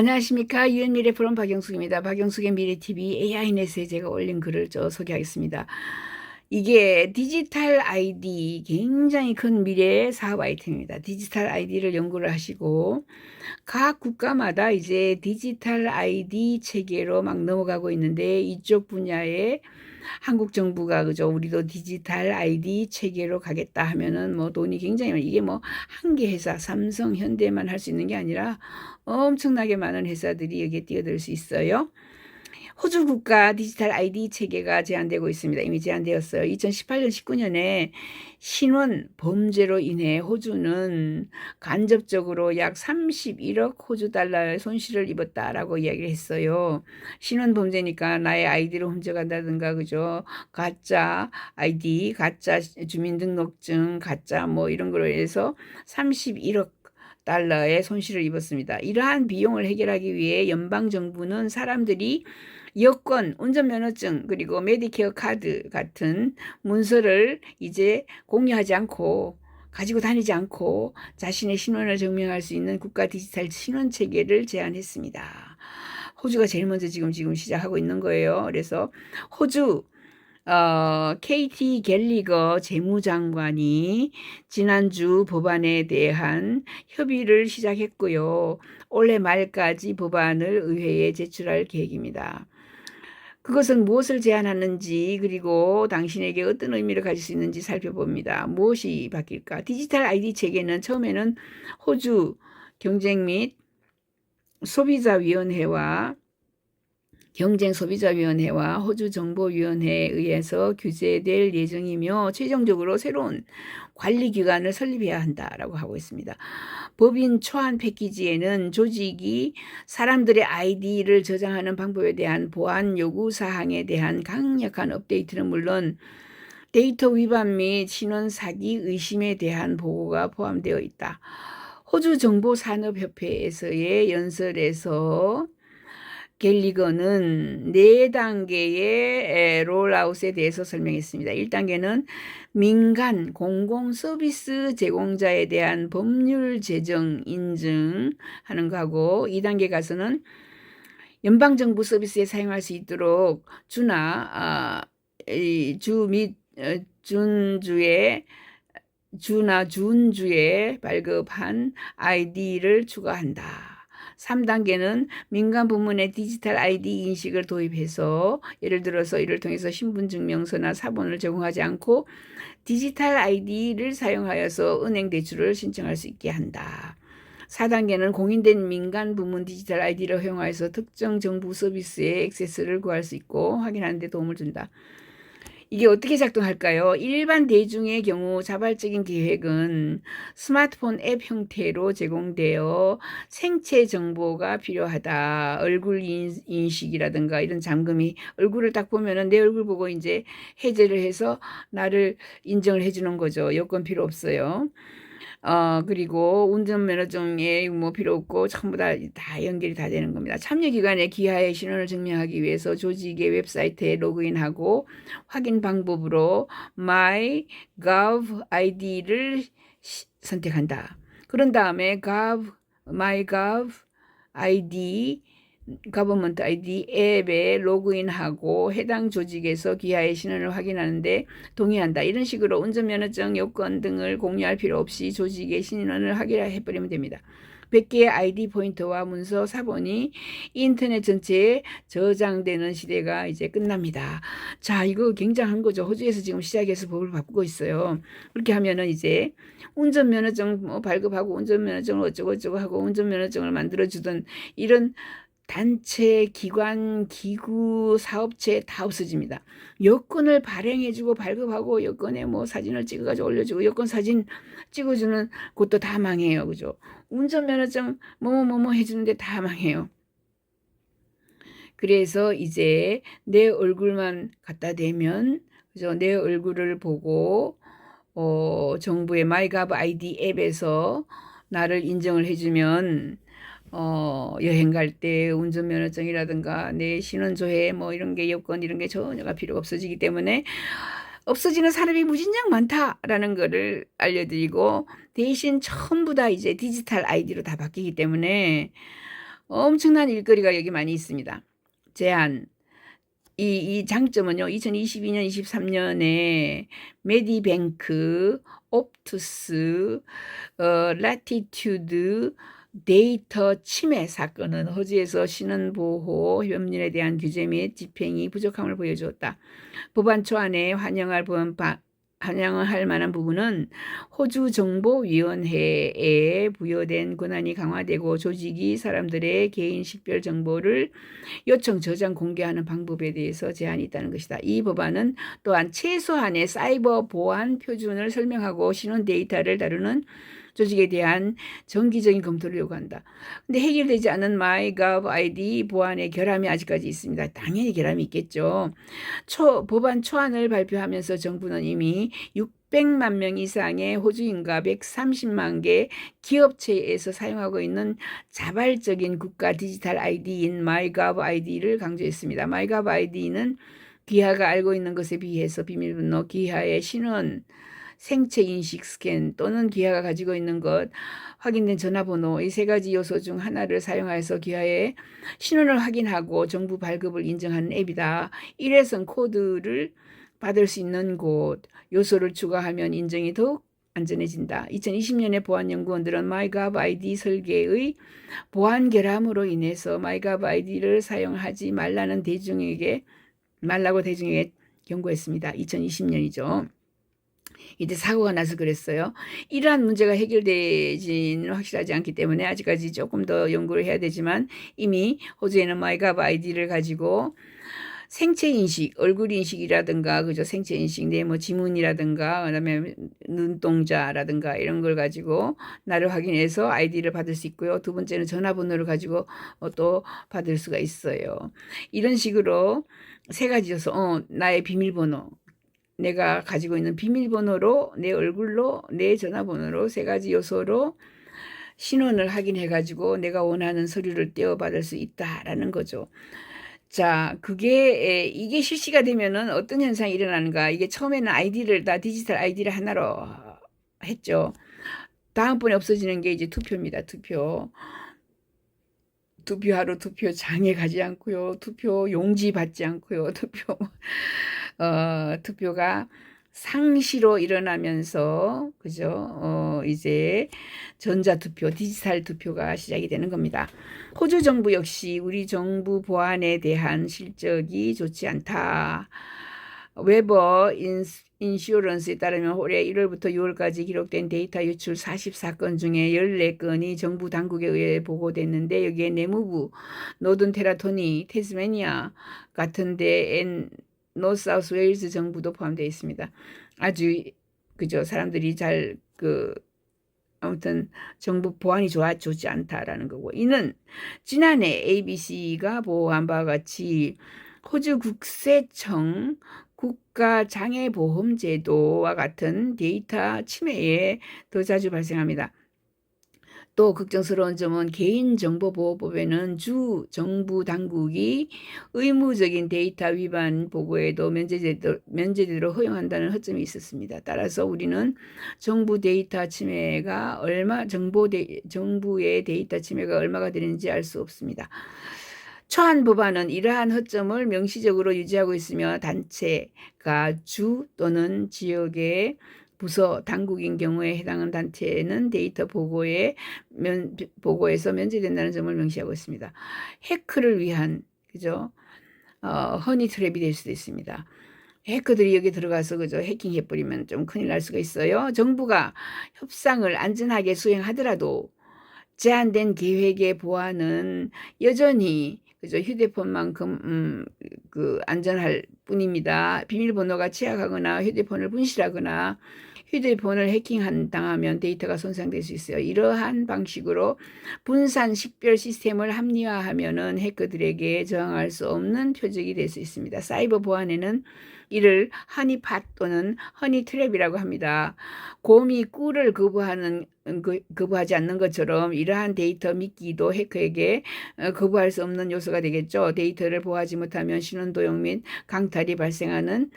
안녕하십니까. 유엔미래 프롬 박영숙입니다. 박영숙의 미래TV AI넷에 제가 올린 글을 소개하겠습니다. 이게 디지털 아이디 굉장히 큰 미래의 사업 아이템입니다. 디지털 아이디를 연구를 하시고 각 국가마다 이제 디지털 아이디 체계로 막 넘어가고 있는데 이쪽 분야에 한국 정부가 그죠 우리도 디지털 아이디 체계로 가겠다 하면은 뭐 돈이 굉장히 많이 이게 뭐 한 개 회사 삼성 현대만 할 수 있는 게 아니라 엄청나게 많은 회사들이 여기에 뛰어들 수 있어요. 호주 국가 디지털 아이디 체계가 제한되고 있습니다. 이미 제한되었어요. 2018년 19년에 신원 범죄로 인해 호주는 간접적으로 약 31억 호주 달러의 손실을 입었다라고 이야기를 했어요. 신원 범죄니까 나의 아이디를 훔쳐간다든가 그죠? 가짜 아이디, 가짜 주민등록증, 가짜 뭐 이런 거로 해서 31억 달러의 손실을 입었습니다. 이러한 비용을 해결하기 위해 연방정부는 사람들이 여권, 운전면허증, 그리고 메디케어 카드 같은 문서를 이제 공유하지 않고 가지고 다니지 않고 자신의 신원을 증명할 수 있는 국가 디지털 신원 체계를 제안했습니다. 호주가 제일 먼저 지금 시작하고 있는 거예요. 그래서 호주 KT 갤리거 재무장관이 지난주 법안에 대한 협의를 시작했고요. 올해 말까지 법안을 의회에 제출할 계획입니다. 그것은 무엇을 제안하는지 그리고 당신에게 어떤 의미를 가질 수 있는지 살펴봅니다. 무엇이 바뀔까? 디지털 아이디 체계는 처음에는 호주 경쟁 및 소비자위원회와 경쟁소비자위원회와 호주정보위원회에 의해서 규제될 예정이며 최종적으로 새로운 관리기관을 설립해야 한다라고 하고 있습니다. 법인 초안 패키지에는 조직이 사람들의 아이디를 저장하는 방법에 대한 보안 요구사항에 대한 강력한 업데이트는 물론 데이터 위반 및 신원 사기 의심에 대한 보고가 포함되어 있다. 호주정보산업협회에서의 연설에서 갤리거는 4단계의 롤아웃에 대해서 설명했습니다. 1단계는 민간 공공 서비스 제공자에 대한 법률 제정 인증하는 거하고 2단계 가서는 연방정부 서비스에 사용할 수 있도록 주나 준주에 발급한 아이디를 추가한다. 3단계는 민간 부문의 디지털 아이디 인식을 도입해서 예를 들어서 이를 통해서 신분증명서나 사본을 제공하지 않고 디지털 아이디를 사용하여서 은행 대출을 신청할 수 있게 한다. 4단계는 공인된 민간 부문 디지털 아이디를 활용하여서 특정 정부 서비스에 액세스를 구할 수 있고 확인하는 데 도움을 준다. 이게 어떻게 작동할까요? 일반 대중의 경우 자발적인 계획은 스마트폰 앱 형태로 제공되어 생체 정보가 필요하다. 얼굴 인식이라든가 이런 잠금이 얼굴을 딱 보면은 내 얼굴 보고 이제 해제를 해서 나를 인정을 해주는 거죠. 여권 필요 없어요. 그리고 운전면허증에 뭐 필요 없고 전부 다 연결이 다 되는 겁니다. 참여기관의 기하의 신원을 증명하기 위해서 조직의 웹사이트에 로그인하고 확인 방법으로 MyGov ID를 선택한다. 그런 다음에 MyGov ID 가버먼트 아이디 앱에 로그인하고 해당 조직에서 기하의 신원을 확인하는데 동의한다. 이런 식으로 운전면허증, 여권 등을 공유할 필요 없이 조직의 신원을 확인해버리면 됩니다. 100개의 아이디 포인트와 문서 사본이 인터넷 전체에 저장되는 시대가 이제 끝납니다. 자, 이거 굉장한 거죠. 호주에서 지금 시작해서 법을 바꾸고 있어요. 그렇게 하면은 이제 운전면허증 뭐 발급하고 운전면허증을 어쩌고 하고 운전면허증을 만들어주던 이런 단체, 기관, 기구, 사업체 다 없어집니다. 여권을 발행해주고 발급하고 여권에 뭐 사진을 찍어가지고 올려주고 여권 사진 찍어주는 곳도 다 망해요. 그죠? 운전면허증 뭐뭐 해주는데 다 망해요. 그래서 이제 내 얼굴만 갖다 대면 그죠? 내 얼굴을 보고 정부의 마이가브 아이디 앱에서 나를 인정을 해주면 여행 갈 때 운전면허증이라든가 내 신원조회 뭐 이런 게 여권 이런 게 전혀가 필요가 없어지기 때문에 없어지는 사람이 무진장 많다라는 거를 알려드리고 대신 전부 다 이제 디지털 아이디로 다 바뀌기 때문에 엄청난 일거리가 여기 많이 있습니다. 제한. 이 장점은요, 2022년, 23년에 메디뱅크, 옵투스, 라티튜드 데이터 침해 사건은 호주에서 신원보호 협력에 대한 규제 및 집행이 부족함을 보여주었다. 법안 초안에 환영을 할 만한 부분은 호주정보위원회에 부여된 권한이 강화되고 조직이 사람들의 개인 식별 정보를 요청, 저장, 공개하는 방법에 대해서 제한이 있다는 것이다. 이 법안은 또한 최소한의 사이버 보안 표준을 설명하고 신원 데이터를 다루는 조직에 대한 정기적인 검토를 요구한다. 근데 해결되지 않은 마이거브 아이디 보안의 결함이 아직까지 있습니다. 당연히 결함이 있겠죠. 법안 초안을 발표하면서 정부는 이미 600만 명 이상의 호주인과 130만 개 기업체에서 사용하고 있는 자발적인 국가 디지털 아이디인 마이거브 아이디를 강조했습니다. 마이거브 아이디는 기하가 알고 있는 것에 비해서 비밀번호, 기하의 신원, 생체 인식 스캔 또는 기하가 가지고 있는 것, 확인된 전화번호 이 세 가지 요소 중 하나를 사용하여서 기하의 신원을 확인하고 정부 발급을 인정하는 앱이다. 일회성 코드를 받을 수 있는 곳, 요소를 추가하면 인정이 더욱 안전해진다. 2020년에 보안연구원들은 마이거브 아이디 설계의 보안 결함으로 인해서 마이거브 아이디를 사용하지 말라고 대중에게 경고했습니다. 2020년이죠. 이때 사고가 나서 그랬어요. 이러한 문제가 해결되지는 확실하지 않기 때문에 아직까지 조금 더 연구를 해야 되지만 이미 호주에는 마이거브 아이디를 가지고 생체 인식, 얼굴 인식이라든가, 그죠? 생체 인식, 내 뭐 지문이라든가, 그다음에 눈동자라든가 이런 걸 가지고 나를 확인해서 아이디를 받을 수 있고요. 두 번째는 전화번호를 가지고 또 받을 수가 있어요. 이런 식으로 세 가지여서 나의 비밀번호. 내가 가지고 있는 비밀번호로, 내 얼굴로, 내 전화번호로 세 가지 요소로 신원을 확인해가지고 내가 원하는 서류를 떼어받을 수 있다라는 거죠. 자, 이게 실시가 되면은 어떤 현상이 일어나는가. 이게 처음에는 아이디를 다 디지털 아이디를 하나로 했죠. 다음번에 없어지는 게 이제 투표입니다. 투표하러 투표장에 가지 않고요. 투표 용지 받지 않고요. 투표가 상시로 일어나면서, 그죠? 이제 전자투표, 디지털 투표가 시작이 되는 겁니다. 호주 정부 역시 우리 정부 보안에 대한 실적이 좋지 않다. 웨버 인슈런스에 따르면 올해 1월부터 6월까지 기록된 데이터 유출 44건 중에 14건이 정부 당국에 의해 보고됐는데 여기에 내무부, 노던 테라토니, 태스메니아 같은 데엔 노사우스웨일즈 정부도 포함되어 있습니다. 아주 그죠? 사람들이 아무튼 정부 보안이 좋지 않다라는 거고, 이는 지난해 ABC가 보고한 바와 같이 호주 국세청 국가장애보험제도와 같은 데이터 침해에 더 자주 발생합니다. 또 걱정스러운 점은 개인정보보호법에는 주 정부 당국이 의무적인 데이터 위반 보고에도 면제대로 허용한다는 허점이 있었습니다. 따라서 우리는 정부의 데이터 침해가 얼마가 되는지 알 수 없습니다. 초안 법안은 이러한 허점을 명시적으로 유지하고 있으며 단체가 주 또는 지역의 부서, 당국인 경우에 해당하는 단체는 데이터 보고에서 면제된다는 점을 명시하고 있습니다. 해커를 위한, 그죠? 허니 트랩이 될 수도 있습니다. 해커들이 여기 들어가서 그죠? 해킹해버리면 좀 큰일 날 수가 있어요. 정부가 협상을 안전하게 수행하더라도 제한된 계획의 보안은 여전히 그죠? 휴대폰만큼 안전할 뿐입니다. 비밀번호가 취약하거나 휴대폰을 분실하거나 휴대폰을 당하면 데이터가 손상될 수 있어요. 이러한 방식으로 분산 식별 시스템을 합리화하면은 해커들에게 저항할 수 없는 표적이 될 수 있습니다. 사이버 보안에는 이를 허니팟 또는 허니트랩이라고 합니다. 곰이 꿀을 거부하지 않는 것처럼 이러한 데이터 미끼도 해커에게 거부할 수 없는 요소가 되겠죠. 데이터를 보호하지 못하면 신원도용 및 강탈이 발생하는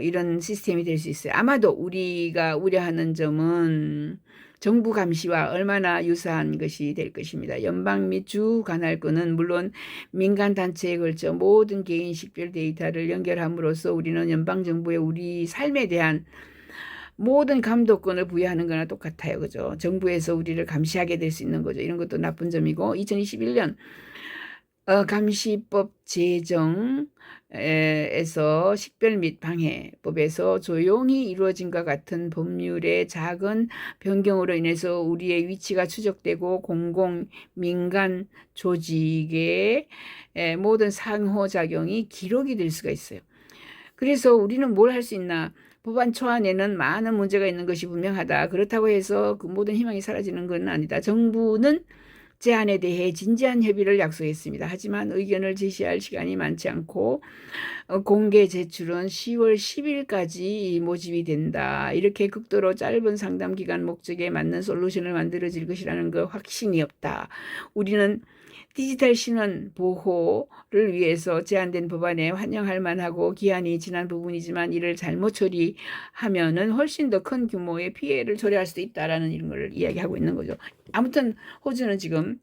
이런 시스템이 될 수 있어요. 아마도 우리가 우려하는 점은 정부 감시와 얼마나 유사한 것이 될 것입니다. 연방 및 주 관할권은 물론 민간 단체에 걸쳐 모든 개인 식별 데이터를 연결함으로써 우리는 연방 정부의 우리 삶에 대한 모든 감독권을 부여하는 거나 똑같아요. 그죠? 정부에서 우리를 감시하게 될 수 있는 거죠. 이런 것도 나쁜 점이고 2021년 감시법 제정에서 식별 및 방해법에서 조용히 이루어진과 같은 법률의 작은 변경으로 인해서 우리의 위치가 추적되고 공공 민간 조직의 모든 상호작용이 기록이 될 수가 있어요. 그래서 우리는 뭘 할 수 있나? 법안 초안에는 많은 문제가 있는 것이 분명하다. 그렇다고 해서 그 모든 희망이 사라지는 건 아니다. 정부는 제안에 대해 진지한 협의를 약속했습니다. 하지만 의견을 제시할 시간이 많지 않고 공개 제출은 10월 10일까지 모집이 된다. 이렇게 극도로 짧은 상담 기간 목적에 맞는 솔루션을 만들어질 것이라는 그 확신이 없다. 우리는 디지털 신원 보호를 위해서 제안된 법안에 환영할 만하고 기한이 지난 부분이지만 이를 잘못 처리하면은 훨씬 더 큰 규모의 피해를 초래할 수도 있다라는 이런 걸 이야기하고 있는 거죠. 아무튼 호주는 지금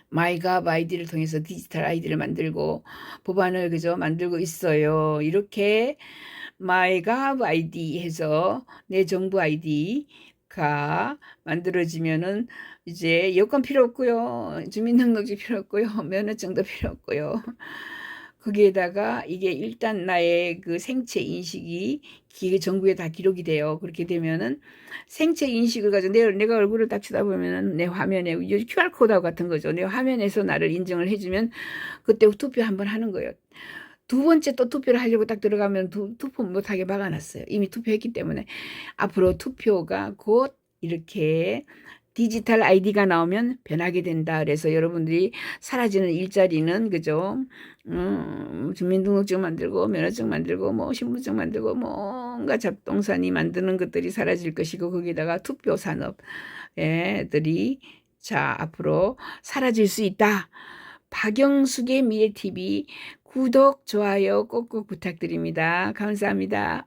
마이갑 아이디를 통해서 디지털 아이디를 만들고 법안을 그저 만들고 있어요. 이렇게 마이갑 아이디 해서 내 정부 아이디가 만들어지면은 이제 여권 필요 없고요. 주민등록증 필요 없고요. 면허증도 필요 없고요. 거기에다가 이게 일단 나의 그 생체 인식이 정부에 다 기록이 돼요. 그렇게 되면은 생체 인식을 가지고 내가 얼굴을 딱 쳐다보면은 내 화면에 QR코드하고 같은 거죠. 내 화면에서 나를 인정을 해주면 그때 투표 한번 하는 거예요. 두 번째 또 투표를 하려고 딱 들어가면 투표 못하게 막아놨어요. 이미 투표했기 때문에. 앞으로 투표가 곧 이렇게 디지털 아이디가 나오면 변하게 된다. 그래서 여러분들이 사라지는 일자리는 그죠? 주민등록증 만들고 면허증 만들고 뭐 신분증 만들고 뭔가 잡동사니 만드는 것들이 사라질 것이고 거기다가 투표 산업들이 자 앞으로 사라질 수 있다. 박영숙의 미래TV 구독, 좋아요 꼭꼭 부탁드립니다. 감사합니다.